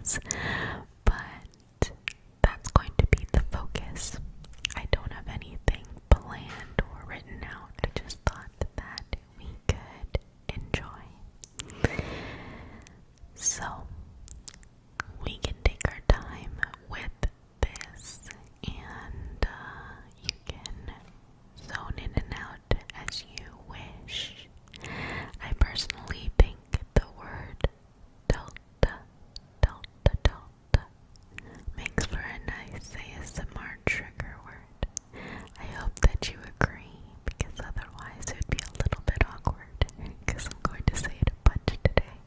things, but that's going to be the focus. I don't have anything planned or written out. I just thought that we could enjoy. So, we can take our time with this, and you can zone in and out as you wish. I personally think the word delta makes for a nice ASMR trigger word. I hope that you agree, because otherwise it would be a little bit awkward, because I'm going to say it a bunch today.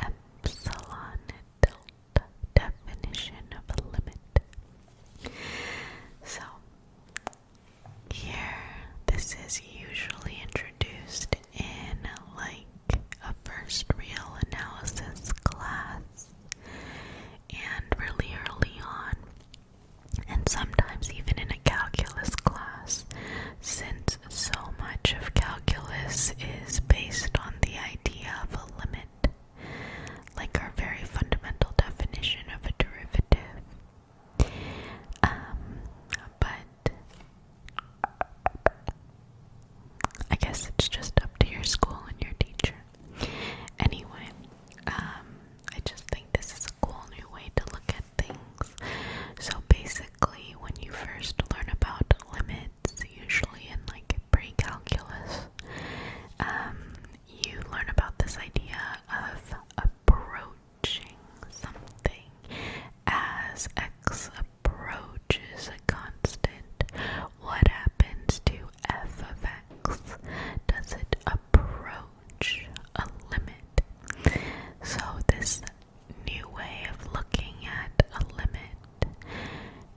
Epsilon-delta, definition of a limit. So, here, this is usually introduced in like a first real analysis class, and really early on, and sometimes even in a calculus class, since so much of calculus is based on the idea of a limit, like our very fundamental definition of a derivative. But I guess it's just up to your school and your teacher. Anyway, I just think this is a cool new way to look at things. So basically, when you first learn about limits, usually in like pre-calculus, you learn about this idea of approaching something as x approaches a constant. What happens to f of x? Does it approach a limit? So this new way of looking at a limit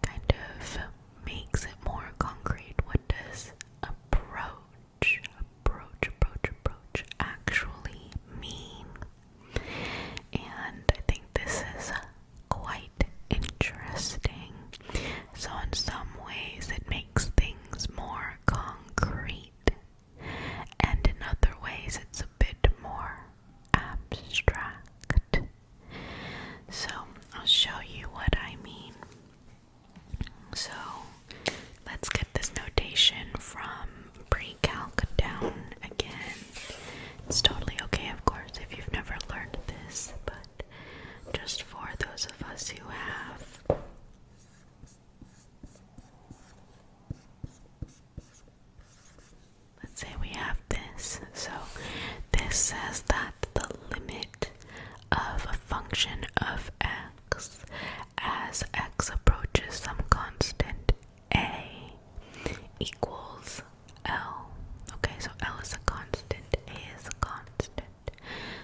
kind of makes it more concrete. What does approach actually mean? And I think this is quite interesting. So in some ways it makes things more concrete, and in other ways it's a bit more abstract. So I'll show you what I mean. So let's get this notation from Precalc down again. It's totally okay, of course, if you've never learned this, but just for those of us who have. Let's say we have this. So this says that the limit of a function of x as x approaches some constant a equals L. Okay, so L is a constant, A is a constant.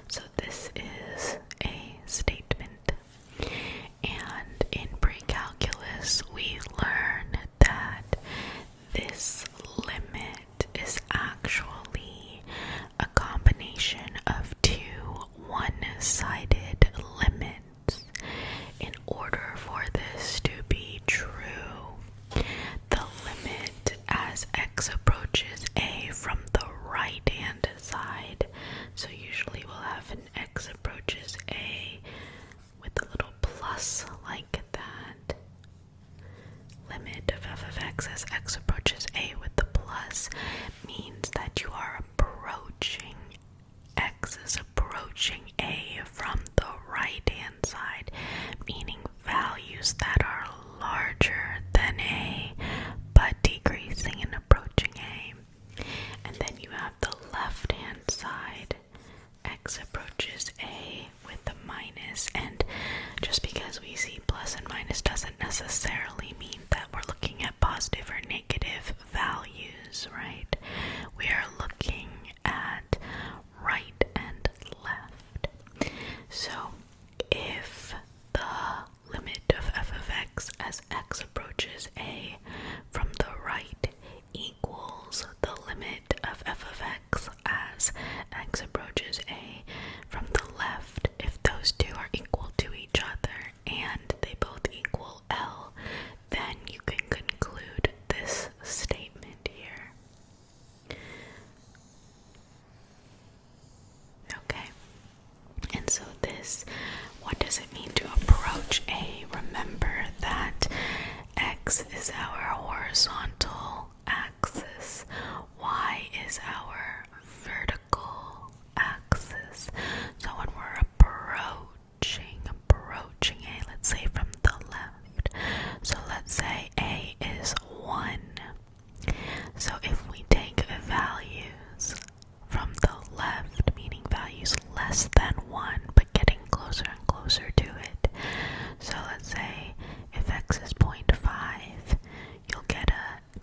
So this is a statement. And in pre-calculus, we learn that this limit is actually a combination of two one-sided limits. In order for this to be true, the limit as x approaches a from the right-hand side, so usually we'll have an x approaches a with a little plus like that. Limit of f of x as x approaches a with the plus means that you are approaching, x is approaching a from the right-hand side, meaning values that are larger than a, but decreasing and approaching a. And then you have the left-hand side, x approaches a with the minus, and just because we see what does it mean to approach A? Remember that X is our horizontal axis, Y is our vertical axis. So when we're approaching A, let's say from the left. So let's say A is 1. So if we take values from the left, meaning values less than 1, but getting closer and closer to it. So let's say if X is 0.5, you'll get a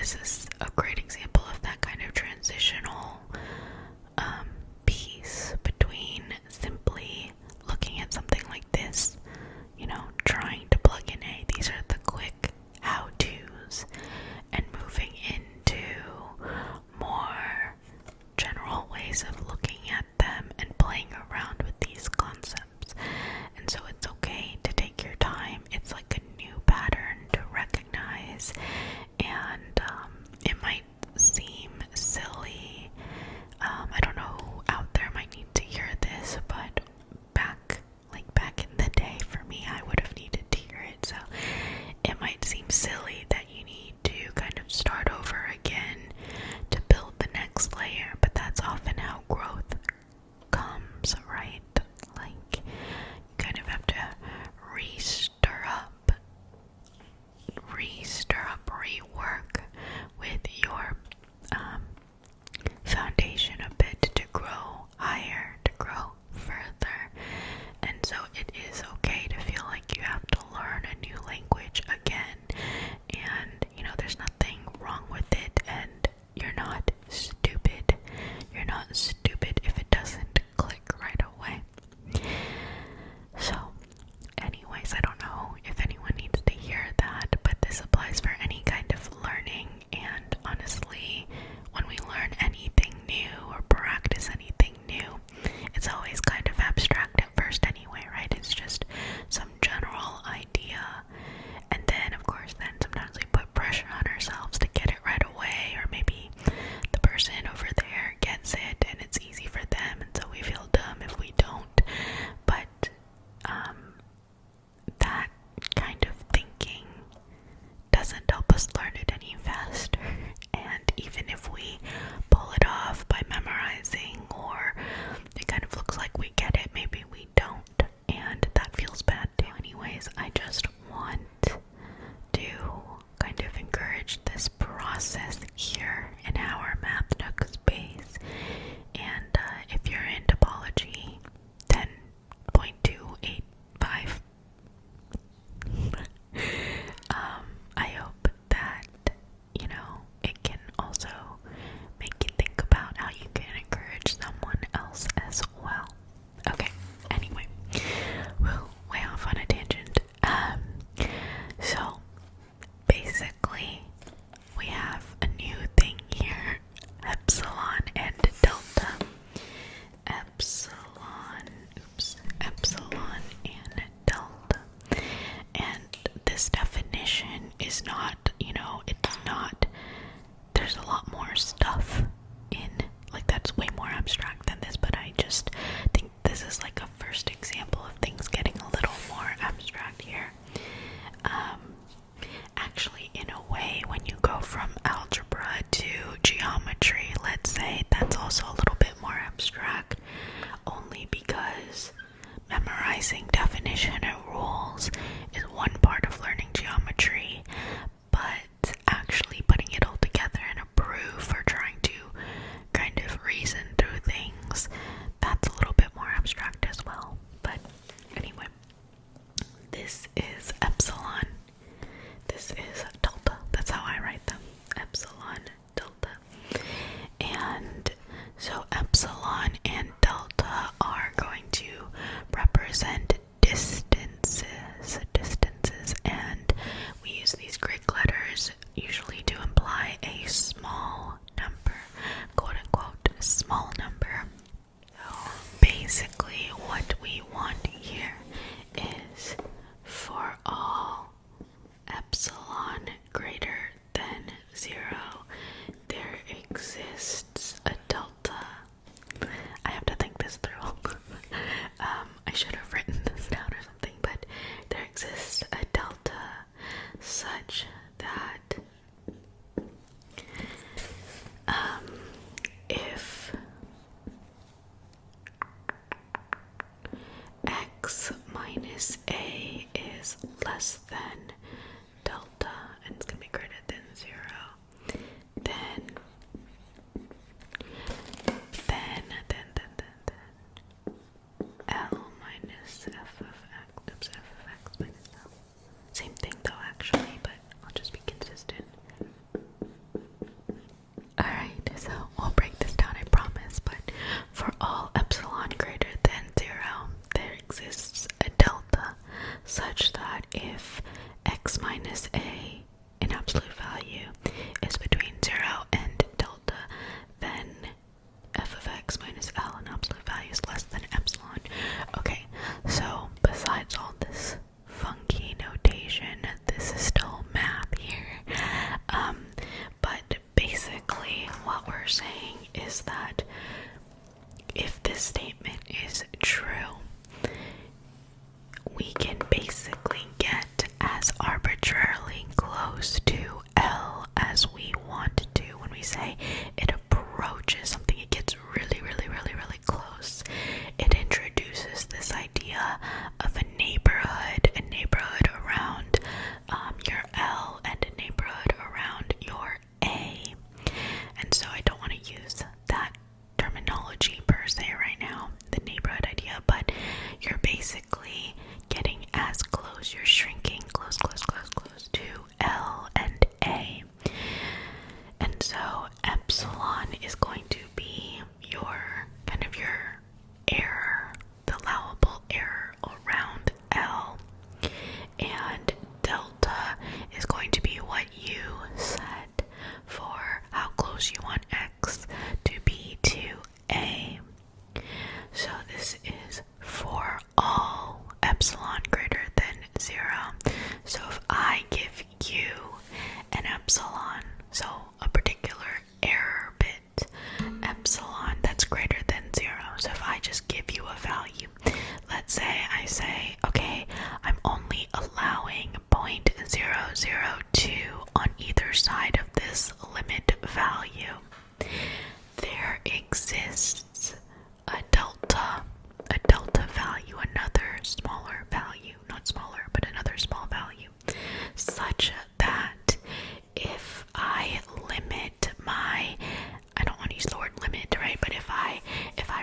this is a great example of that kind of transitional piece between simply looking at something like this, trying to plug in these are the quick how-tos, and moving into more general ways of looking at them and playing around with these concepts. And so it's okay to take your time. It's like a new pattern to recognize, and it might seem silly. I don't know who out there might need to hear this, but back in the day, for me, I would have needed to hear it. So it might seem silly that you need to kind of start over again to build the next layer, but that's often how growth comes, right? Like, you kind of have to re-stir up, rework with your foundation a bit to grow higher, to grow further. And so it is okay to feel like you have to learn a new language again. And, there's nothing wrong with it, and you're not stupid. You're not stupid if it doesn't click right away. So, anyways, I don't know if anyone needs to hear that, but this applies for any kind of learning. And honestly, when we learn anything new or practice anything new, it's always kind of abstract at first anyway, right? It's just some general idea. And then, of course, sometimes we put pressure on ourselves to get it right away, or maybe the person over there gets it and it's easy for them, and so we feel dumb if we don't. But that kind of thinking doesn't help us learn it any faster. And even if we pull it off by memorizing, or it kind of looks like we get it, maybe we don't, and that feels bad too. Anyways, I just want to kind of encourage this process here in our Math Nook space. And if you're in topology 10.285, I hope that, it can also make you think about how you can encourage someone else as well. Okay, anyway, we'll way off on a tangent. So basically, we have a new thing here, epsilon and delta. Epsilon and delta. And this definition is not, it's not, there's a lot more stuff in, like, that's way more abstract than this, but I just think this is like a first example of things getting a little more abstract here. Actually, in a way, when you go from algebra to geometry, let's say, that's also a little bit more abstract, only because memorizing definition and rules is one part of learning geometry, but actually putting it all together in a proof or trying to kind of reason through things, that's a little bit more abstract as well. But saying is that if this statement is true, we can basically get as arbitrarily close to L as we want to. When we say it approaches something, it gets really, really, really, really close. It introduces this idea of a neighborhood around your L and a neighborhood around your A. And so I don't want to use that terminology per se right now, the neighborhood idea, but you're basically getting as close, you're shrinking close to L and A. And so epsilon is going to be your kind of your error, the allowable error around L, and delta is going to be what you set for how close you want X to be to A. So this is for all epsilon greater than 0. So if I give you an epsilon, so a particular error bit, epsilon that's greater than 0. So if I just give you a value, let's say I say, okay, I'm only allowing 0.002 on either side of this limit value. There exists a delta value, another smaller value, not smaller, but another small value, such that if I limit my, I don't want to use the word limit, right? But if I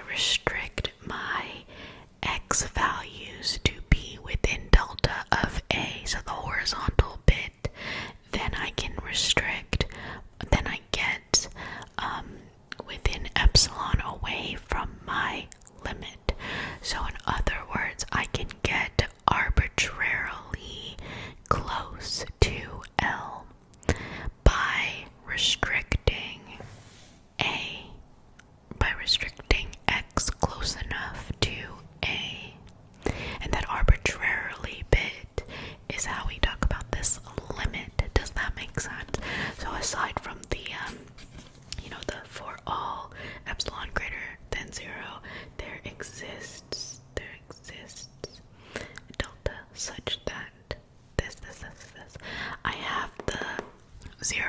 restrict my X values to be within delta of A, so the horizontal bit, then I can restrict, then I get within epsilon away from my limit. So in other words, I can get arbitrarily close to L by restricting X close enough to A. And that arbitrarily bit is how we talk about this limit. Does that make sense? So aside from the the for all epsilon greater than 0, there exists delta such that this. I have the 0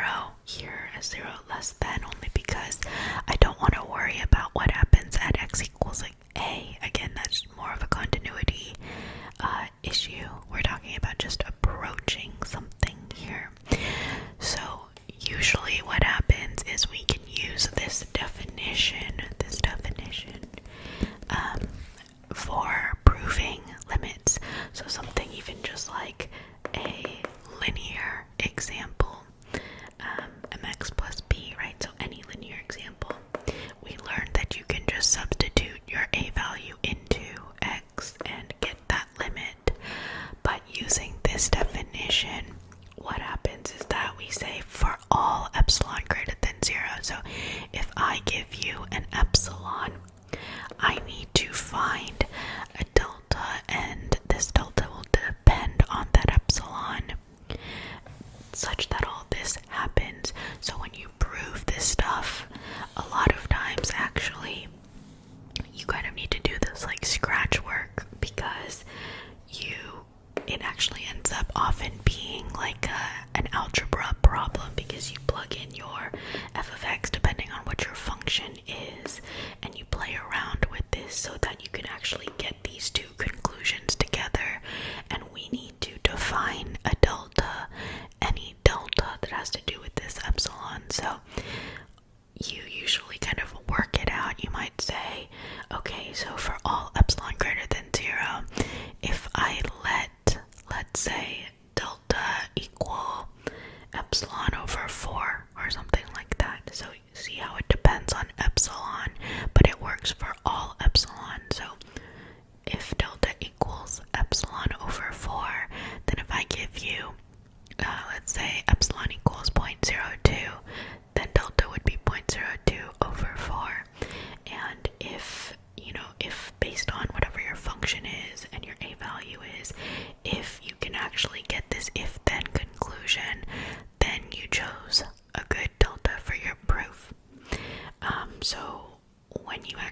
here as 0 less than only because I don't want to worry about what happens at X equals like A. Again, that's more of a continuity issue. We're talking about just approaching something here. So usually what happens is we can use this definition for proving limits. So something even just like a linear example, mx plus b, right? So any linear example, we learned that you can just substitute your a value into x and get that limit. But using this definition, what happens is that we say for all epsilon greater than 0. So if I give you an epsilon, I need to find a delta, and this delta will depend on that epsilon such that all this happens. So when you prove this stuff, a lot of times actually you kind of need to do this like scratch work, because it actually ends up often being like an algebra problem, because you plug in your f of x depending on what your function is, and you play around with this so that you can actually get these two conclusions together. And we need to define a delta, any delta that has to do with this epsilon. So you usually kind of work it out. You might say, okay, so for all epsilon greater than 0, if I let's say delta equal epsilon over 4 or something like that. So you see how it depends on epsilon, but it works for all epsilon. So if delta equals epsilon over 4, then if I give you, let's say epsilon equals 0.02, then delta would be 0.02 over 4. And if based on whatever your function is and your a value is, if you can actually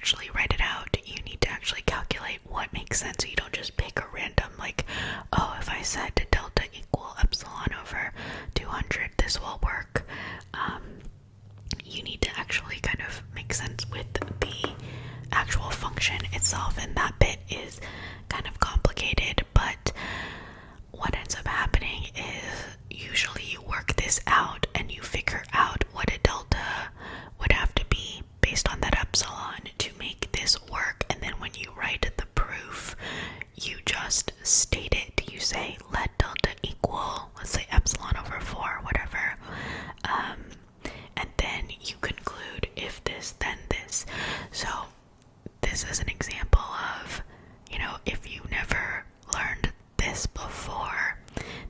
actually write it out. You need to actually calculate what makes sense. So you don't just pick a random, like, oh, if I said delta equal epsilon over 200, this will work. You need to actually kind of make sense with the actual function itself, and that bit is kind of complicated, but what ends up happening is usually you work this out and you figure out what a delta would have to be based on that epsilon to make this work, and then when you write the proof, you just state it. You say let delta equal, let's say epsilon over 4, whatever, and then you conclude if this then this. So this is an example of, if you never learned this before,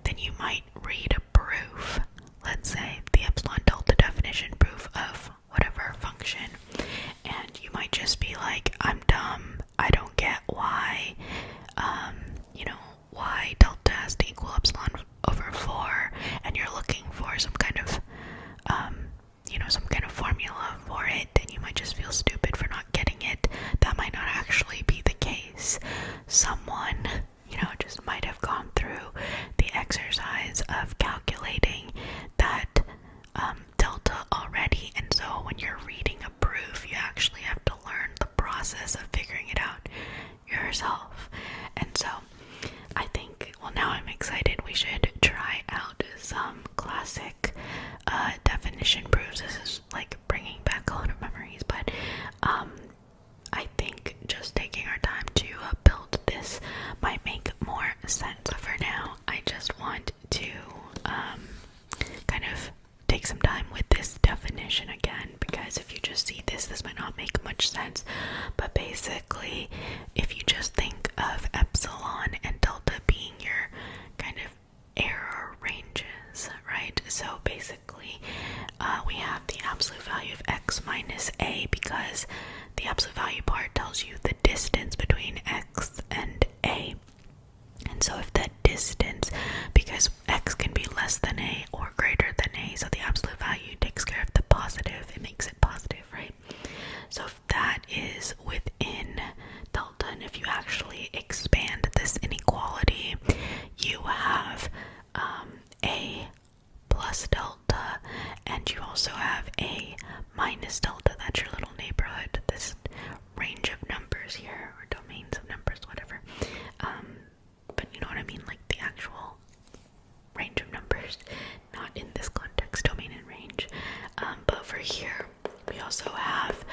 then you might read a proof, let's say the epsilon delta definition proof of whatever function, and you might just be like, I'm dumb, I don't get why, why delta has to equal epsilon over 4, and you're looking for some kind of formula for it, and you might just feel stupid for not getting it. That might not actually be the case. Someone, just might have gone through the exercise of calculating that delta already, and so when you're reading a proof, you actually have to learn the process of figuring it out yourself. And so I think, now I'm excited. We should try out some classic definition proofs. This is like bringing back a lot of memories, but I think just taking our time to build this might make more sense. But for now, I just want to kind of take some time with this definition again, because if you just see this might not make much sense. But basically, if you just think of epsilon and delta being your kind of error ranges, right? So basically, we have the absolute value of x minus a, because the absolute value part tells you the distance between x and a. And so if that distance, because x can be less than a or greater than a, so the absolute value takes care of the positive, it makes it positive, right? So if that is within delta, and if you actually expand this inequality, you have a plus delta, and you also have a minus delta. That's your little neighborhood, this range of numbers here, or domains of numbers, whatever. But you know what I mean, like the actual range of numbers, not in this context, domain and range. But for here, we also have,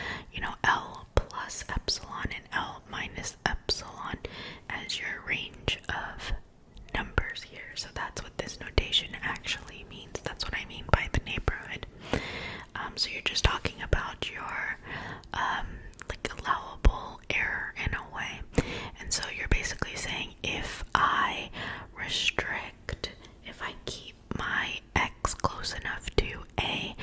L plus epsilon and L minus epsilon as your range of numbers here. So that's what this notation actually means. That's what I mean by the neighborhood. So you're just talking about your allowable error in a way. And so you're basically saying, if I keep my x close enough to a,